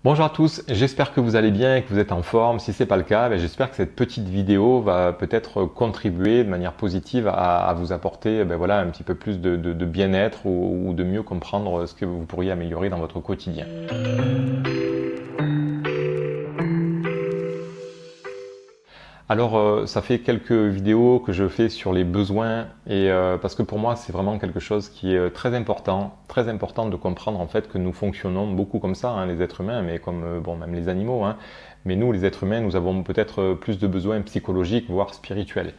Bonjour à tous, j'espère que vous allez bien et que vous êtes en forme. Si ce n'est pas le cas, j'espère que cette petite vidéo va peut-être contribuer de manière positive à vous apporter voilà, un petit peu plus de bien-être ou de mieux comprendre ce que vous pourriez améliorer dans votre quotidien. Alors, ça fait quelques vidéos que je fais sur les besoins et parce que pour moi, c'est vraiment quelque chose qui est très important de comprendre en fait que nous fonctionnons beaucoup comme ça, hein, les êtres humains, mais comme même les animaux, hein. Mais nous, les êtres humains, nous avons peut-être plus de besoins psychologiques, voire spirituels.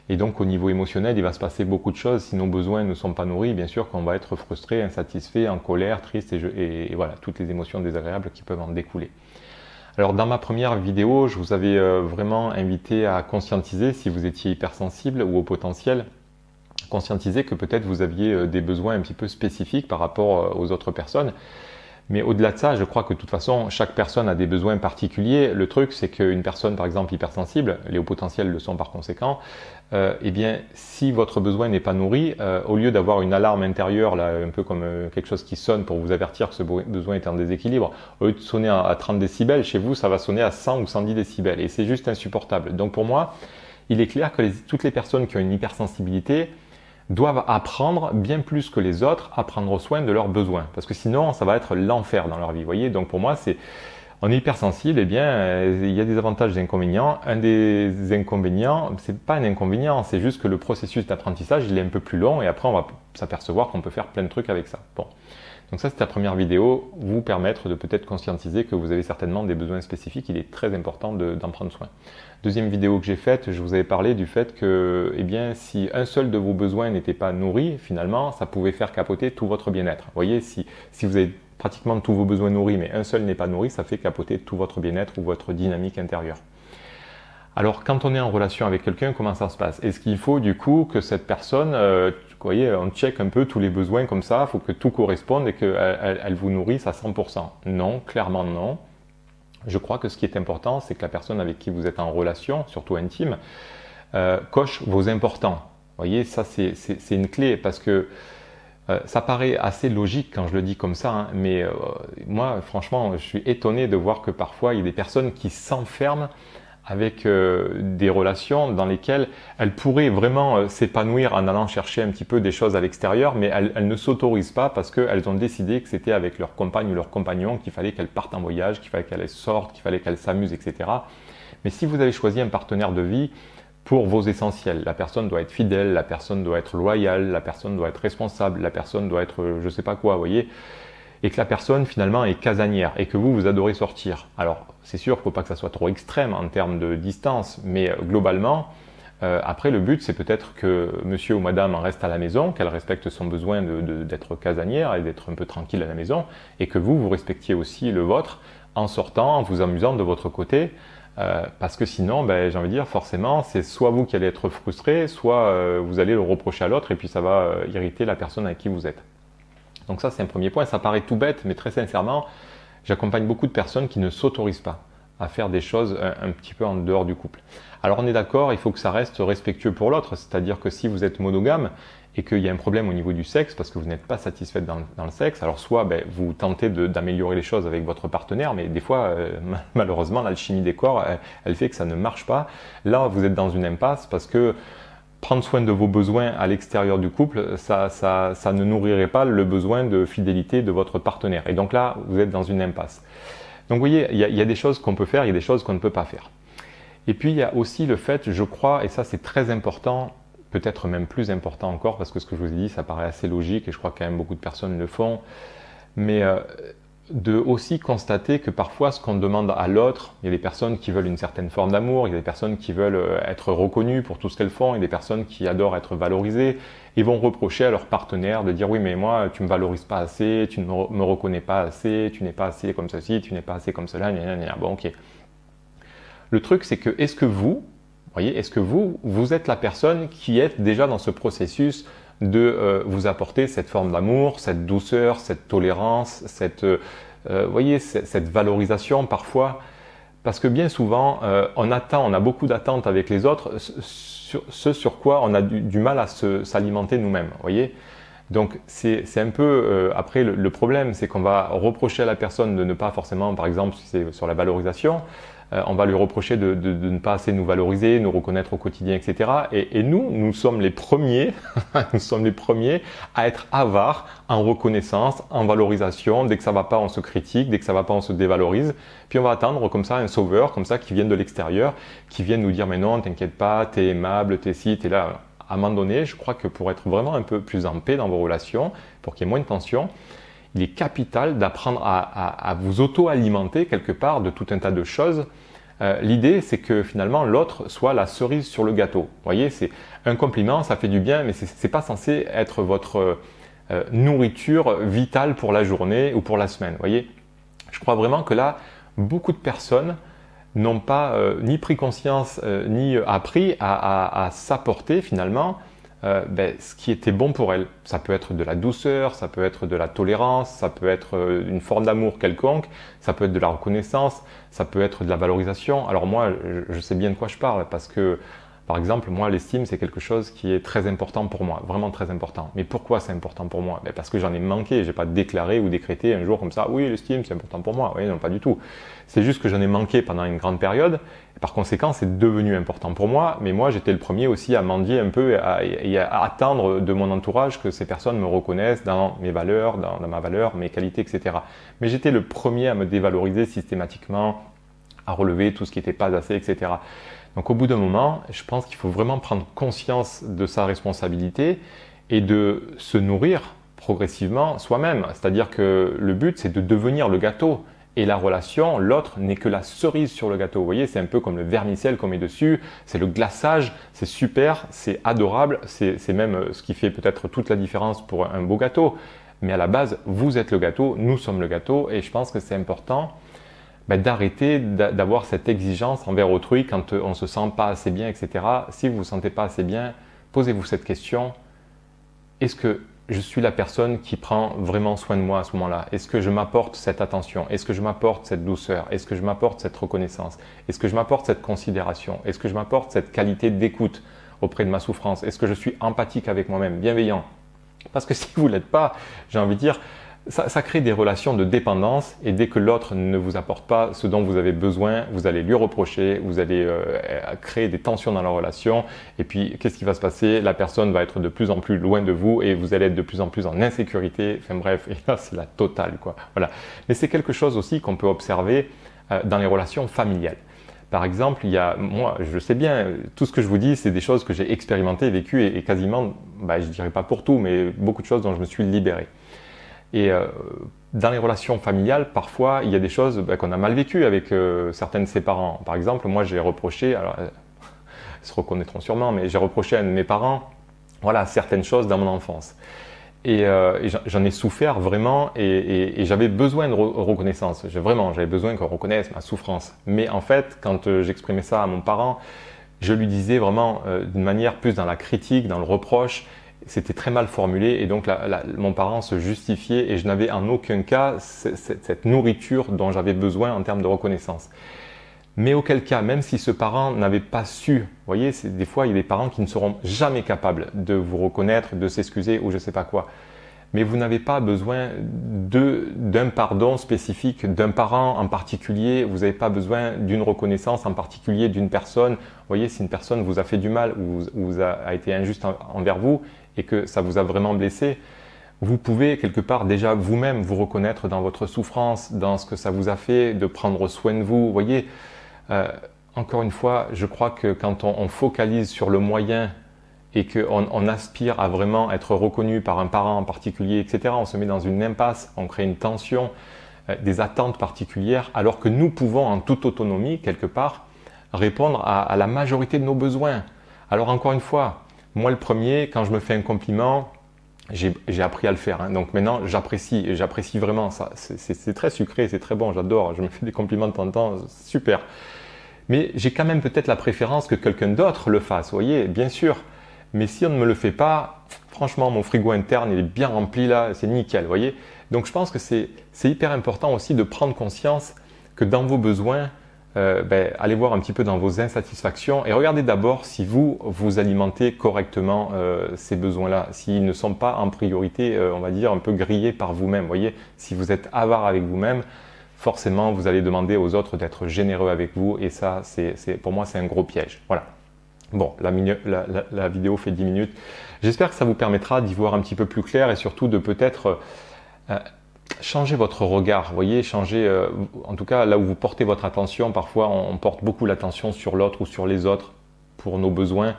Et donc, au niveau émotionnel, il va se passer beaucoup de choses. Si nos besoins ne sont pas nourris, bien sûr qu'on va être frustré, insatisfait, en colère, triste et voilà, toutes les émotions désagréables qui peuvent en découler. Alors dans ma première vidéo, je vous avais vraiment invité à conscientiser si vous étiez hypersensible ou au potentiel, conscientiser que peut-être vous aviez des besoins un petit peu spécifiques par rapport aux autres personnes. Mais au-delà de ça, je crois que de toute façon, chaque personne a des besoins particuliers. Le truc, c'est qu'une personne, par exemple, hypersensible, les hauts potentiels le sont par conséquent, eh bien, si votre besoin n'est pas nourri, au lieu d'avoir une alarme intérieure, là, un peu comme quelque chose qui sonne pour vous avertir que ce besoin est en déséquilibre, au lieu de sonner à 30 décibels, chez vous, ça va sonner à 100 ou 110 décibels. Et c'est juste insupportable. Donc pour moi, il est clair que toutes les personnes qui ont une hypersensibilité, doivent apprendre bien plus que les autres à prendre soin de leurs besoins. Parce que sinon, ça va être l'enfer dans leur vie. Vous voyez, donc pour moi, on est hypersensible, eh bien, il y a des avantages et des inconvénients. Un des inconvénients, c'est pas un inconvénient, c'est juste que le processus d'apprentissage, il est un peu plus long et après, on va s'apercevoir qu'on peut faire plein de trucs avec ça. Bon. Donc ça, c'est la première vidéo, vous permettre de peut-être conscientiser que vous avez certainement des besoins spécifiques. Il est très important d'en prendre soin. Deuxième vidéo que j'ai faite, je vous avais parlé du fait que, eh bien, si un seul de vos besoins n'était pas nourri, finalement, ça pouvait faire capoter tout votre bien-être. Vous voyez, si vous avez pratiquement tous vos besoins nourris, mais un seul n'est pas nourri, ça fait capoter tout votre bien-être ou votre dynamique intérieure. Alors, quand on est en relation avec quelqu'un, comment ça se passe? Est-ce qu'il faut du coup que cette personne, vous voyez, on check un peu tous les besoins comme ça, il faut que tout corresponde et qu'elle vous nourrisse à 100%? Non, clairement non. Je crois que ce qui est important, c'est que la personne avec qui vous êtes en relation, surtout intime, coche vos importants. Vous voyez, ça c'est une clé parce que ça paraît assez logique quand je le dis comme ça, hein, mais moi, franchement, je suis étonné de voir que parfois il y a des personnes qui s'enferment avec des relations dans lesquelles elles pourraient vraiment s'épanouir en allant chercher un petit peu des choses à l'extérieur, mais elles ne s'autorisent pas parce qu'elles ont décidé que c'était avec leur compagne ou leur compagnon qu'il fallait qu'elles partent en voyage, qu'il fallait qu'elles sortent, qu'il fallait qu'elles s'amusent, etc. Mais si vous avez choisi un partenaire de vie pour vos essentiels, la personne doit être fidèle, la personne doit être loyale, la personne doit être responsable, la personne doit être je sais pas quoi, vous voyez, et que la personne finalement est casanière et que vous adorez sortir. Alors c'est sûr qu'il ne faut pas que ça soit trop extrême en termes de distance, mais globalement, après le but c'est peut-être que monsieur ou madame en reste à la maison, qu'elle respecte son besoin d'être casanière et d'être un peu tranquille à la maison, et que vous respectiez aussi le vôtre en sortant, en vous amusant de votre côté, parce que sinon, j'ai envie de dire, forcément, c'est soit vous qui allez être frustré, soit vous allez le reprocher à l'autre et puis ça va irriter la personne avec qui vous êtes. Donc ça, c'est un premier point. Ça paraît tout bête, mais très sincèrement, j'accompagne beaucoup de personnes qui ne s'autorisent pas à faire des choses un petit peu en dehors du couple. Alors on est d'accord, il faut que ça reste respectueux pour l'autre, c'est-à-dire que si vous êtes monogame et qu'il y a un problème au niveau du sexe parce que vous n'êtes pas satisfaite dans le sexe, alors soit vous tentez d'améliorer les choses avec votre partenaire, mais des fois, malheureusement, l'alchimie des corps, elle fait que ça ne marche pas. Là, vous êtes dans une impasse parce que prendre soin de vos besoins à l'extérieur du couple, ça ne nourrirait pas le besoin de fidélité de votre partenaire. Et donc là, vous êtes dans une impasse. Donc vous voyez, il y a des choses qu'on peut faire, il y a des choses qu'on ne peut pas faire. Et puis il y a aussi le fait, je crois, et ça c'est très important, peut-être même plus important encore, parce que ce que je vous ai dit, ça paraît assez logique, et je crois que quand même beaucoup de personnes le font, mais de aussi constater que parfois ce qu'on demande à l'autre, il y a des personnes qui veulent une certaine forme d'amour, il y a des personnes qui veulent être reconnues pour tout ce qu'elles font, il y a des personnes qui adorent être valorisées, et vont reprocher à leur partenaire de dire oui mais moi tu me valorises pas assez, tu ne me reconnais pas assez, tu n'es pas assez comme ceci, tu n'es pas assez comme cela, gna gna gna. Bon ok. Le truc c'est que est-ce que vous êtes la personne qui est déjà dans ce processus de vous apporter cette forme d'amour, cette douceur, cette tolérance, cette valorisation parfois, parce que bien souvent on a beaucoup d'attentes avec les autres, ce sur quoi on a du mal à s'alimenter nous-mêmes, voyez. Donc c'est un peu, après le problème, c'est qu'on va reprocher à la personne de ne pas forcément, par exemple, si c'est sur la valorisation, on va lui reprocher de ne pas assez nous valoriser, nous reconnaître au quotidien, etc. Et nous sommes les premiers, nous sommes les premiers à être avares en reconnaissance, en valorisation. Dès que ça va pas, on se critique, dès que ça va pas, on se dévalorise. Puis on va attendre comme ça un sauveur, comme ça, qui vienne de l'extérieur, qui vienne nous dire mais non, t'inquiète pas, t'es aimable, t'es ci, t'es là. À un moment donné, je crois que pour être vraiment un peu plus en paix dans vos relations, pour qu'il y ait moins de tension, il est capital d'apprendre à vous auto-alimenter quelque part de tout un tas de choses. L'idée, c'est que finalement, l'autre soit la cerise sur le gâteau. Vous voyez, c'est un compliment, ça fait du bien, mais c'est pas censé être votre nourriture vitale pour la journée ou pour la semaine. Vous voyez, je crois vraiment que là, beaucoup de personnes n'ont pas ni pris conscience ni appris à s'apporter finalement ce qui était bon pour elles. Ça peut être de la douceur, ça peut être de la tolérance, ça peut être une forme d'amour quelconque, ça peut être de la reconnaissance, ça peut être de la valorisation. Alors moi, je sais bien de quoi je parle parce que, par exemple, moi, l'estime, c'est quelque chose qui est très important pour moi, vraiment très important. Mais pourquoi c'est important pour moi? Parce que j'en ai manqué, j'ai pas déclaré ou décrété un jour comme ça, oui, l'estime, c'est important pour moi. Oui, non, pas du tout. C'est juste que j'en ai manqué pendant une grande période. Et par conséquent, c'est devenu important pour moi. Mais moi, j'étais le premier aussi à mendier un peu et à attendre de mon entourage que ces personnes me reconnaissent dans mes valeurs, dans ma valeur, mes qualités, etc. Mais j'étais le premier à me dévaloriser systématiquement, à relever tout ce qui n'était pas assez, etc. Donc au bout d'un moment, je pense qu'il faut vraiment prendre conscience de sa responsabilité et de se nourrir progressivement soi-même. C'est-à-dire que le but, c'est de devenir le gâteau. Et la relation, l'autre, n'est que la cerise sur le gâteau. Vous voyez, c'est un peu comme le vermicelle qu'on met dessus, c'est le glaçage, c'est super, c'est adorable, c'est même ce qui fait peut-être toute la différence pour un beau gâteau. Mais à la base, vous êtes le gâteau, nous sommes le gâteau, et je pense que c'est important d'arrêter d'avoir cette exigence envers autrui quand on ne se sent pas assez bien, etc. Si vous ne vous sentez pas assez bien, posez-vous cette question. Est-ce que je suis la personne qui prend vraiment soin de moi à ce moment-là? Est-ce que je m'apporte cette attention? Est-ce que je m'apporte cette douceur? Est-ce que je m'apporte cette reconnaissance? Est-ce que je m'apporte cette considération? Est-ce que je m'apporte cette qualité d'écoute auprès de ma souffrance? Est-ce que je suis empathique avec moi-même, bienveillant? Parce que si vous ne l'êtes pas, j'ai envie de dire, ça crée des relations de dépendance et dès que l'autre ne vous apporte pas ce dont vous avez besoin, vous allez lui reprocher, vous allez créer des tensions dans la relation et puis qu'est-ce qui va se passer? La personne va être de plus en plus loin de vous et vous allez être de plus en plus en insécurité, enfin bref, et là c'est la totale quoi. Voilà. Mais c'est quelque chose aussi qu'on peut observer dans les relations familiales. Par exemple, moi, je sais bien, tout ce que je vous dis, c'est des choses que j'ai expérimentées, vécues et quasiment, je dirais pas pour tout, mais beaucoup de choses dont je me suis libéré. Et dans les relations familiales, parfois, il y a des choses qu'on a mal vécues avec certains de ses parents. Par exemple, moi, j'ai reproché, alors ils se reconnaîtront sûrement, mais j'ai reproché à un de mes parents, voilà, certaines choses dans mon enfance. Et j'en ai souffert vraiment et j'avais besoin de reconnaissance. J'avais besoin qu'on reconnaisse ma souffrance. Mais en fait, quand j'exprimais ça à mon parent, je lui disais vraiment d'une manière plus dans la critique, dans le reproche. C'était très mal formulé et donc mon parent se justifiait et je n'avais en aucun cas cette nourriture dont j'avais besoin en termes de reconnaissance. Mais auquel cas, même si ce parent n'avait pas su, vous voyez, des fois il y a des parents qui ne seront jamais capables de vous reconnaître, de s'excuser ou je ne sais pas quoi. Mais vous n'avez pas besoin d'un pardon spécifique d'un parent en particulier, vous n'avez pas besoin d'une reconnaissance en particulier d'une personne. Vous voyez, si une personne vous a fait du mal ou a été injuste envers vous et que ça vous a vraiment blessé, vous pouvez quelque part déjà vous-même vous reconnaître dans votre souffrance, dans ce que ça vous a fait, de prendre soin de vous. Vous voyez, encore une fois, je crois que quand on focalise sur le moyen et qu'on aspire à vraiment être reconnu par un parent en particulier, etc., on se met dans une impasse, on crée une tension, des attentes particulières, alors que nous pouvons en toute autonomie, quelque part, répondre à la majorité de nos besoins. Alors encore une fois, moi le premier, quand je me fais un compliment, j'ai appris à le faire. Donc maintenant, j'apprécie vraiment ça. C'est très sucré, c'est très bon, j'adore. Je me fais des compliments de temps en temps, super. Mais j'ai quand même peut-être la préférence que quelqu'un d'autre le fasse, vous voyez, bien sûr. Mais si on ne me le fait pas, franchement, mon frigo interne, il est bien rempli là, c'est nickel, vous voyez. Donc je pense que c'est hyper important aussi de prendre conscience que dans vos besoins, allez voir un petit peu dans vos insatisfactions et regardez d'abord si vous alimentez correctement ces besoins-là, s'ils ne sont pas en priorité, on va dire, un peu grillés par vous-même. Vous voyez, si vous êtes avare avec vous-même, forcément, vous allez demander aux autres d'être généreux avec vous et ça, pour moi, c'est un gros piège. Voilà. Bon, la vidéo fait 10 minutes. J'espère que ça vous permettra d'y voir un petit peu plus clair et surtout de peut-être changer votre regard. Vous voyez, changer, en tout cas, là où vous portez votre attention. Parfois, on porte beaucoup l'attention sur l'autre ou sur les autres pour nos besoins.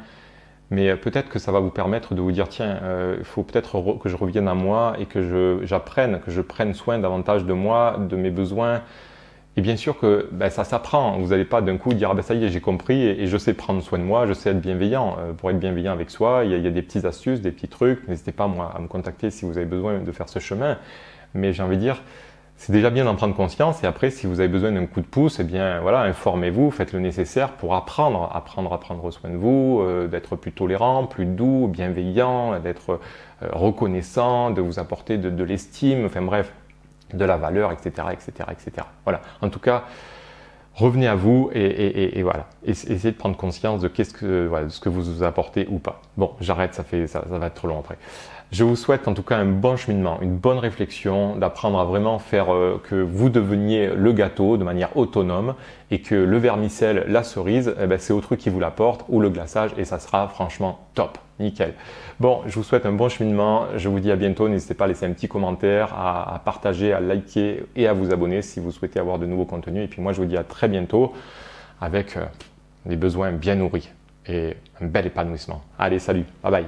Mais peut-être que ça va vous permettre de vous dire, tiens, il faut peut-être que je revienne à moi et que je prenne soin davantage de moi, de mes besoins. Et bien sûr que ça s'apprend. Vous n'allez pas d'un coup dire, ça y est, j'ai compris et je sais prendre soin de moi, je sais être bienveillant. Pour être bienveillant avec soi, il y a des petites astuces, des petits trucs. N'hésitez pas moi, à me contacter si vous avez besoin de faire ce chemin. Mais j'ai envie de dire, c'est déjà bien d'en prendre conscience et après, si vous avez besoin d'un coup de pouce, eh bien voilà, informez-vous, faites le nécessaire pour apprendre à prendre soin de vous, d'être plus tolérant, plus doux, bienveillant, d'être reconnaissant, de vous apporter de l'estime, enfin bref, de la valeur, etc., etc., etc. Voilà. En tout cas, revenez à vous et voilà. Essayez de prendre conscience de ce que vous apportez ou pas. Bon, j'arrête, ça va être trop long après. Je vous souhaite en tout cas un bon cheminement, une bonne réflexion, d'apprendre à vraiment faire que vous deveniez le gâteau de manière autonome et que le vermicelle, la cerise, c'est autrui qui vous l'apporte ou le glaçage et ça sera franchement top, nickel. Bon, je vous souhaite un bon cheminement, je vous dis à bientôt, n'hésitez pas à laisser un petit commentaire, à partager, à liker et à vous abonner si vous souhaitez avoir de nouveaux contenus et puis moi je vous dis à très bientôt avec des besoins bien nourris et un bel épanouissement. Allez, salut, bye bye.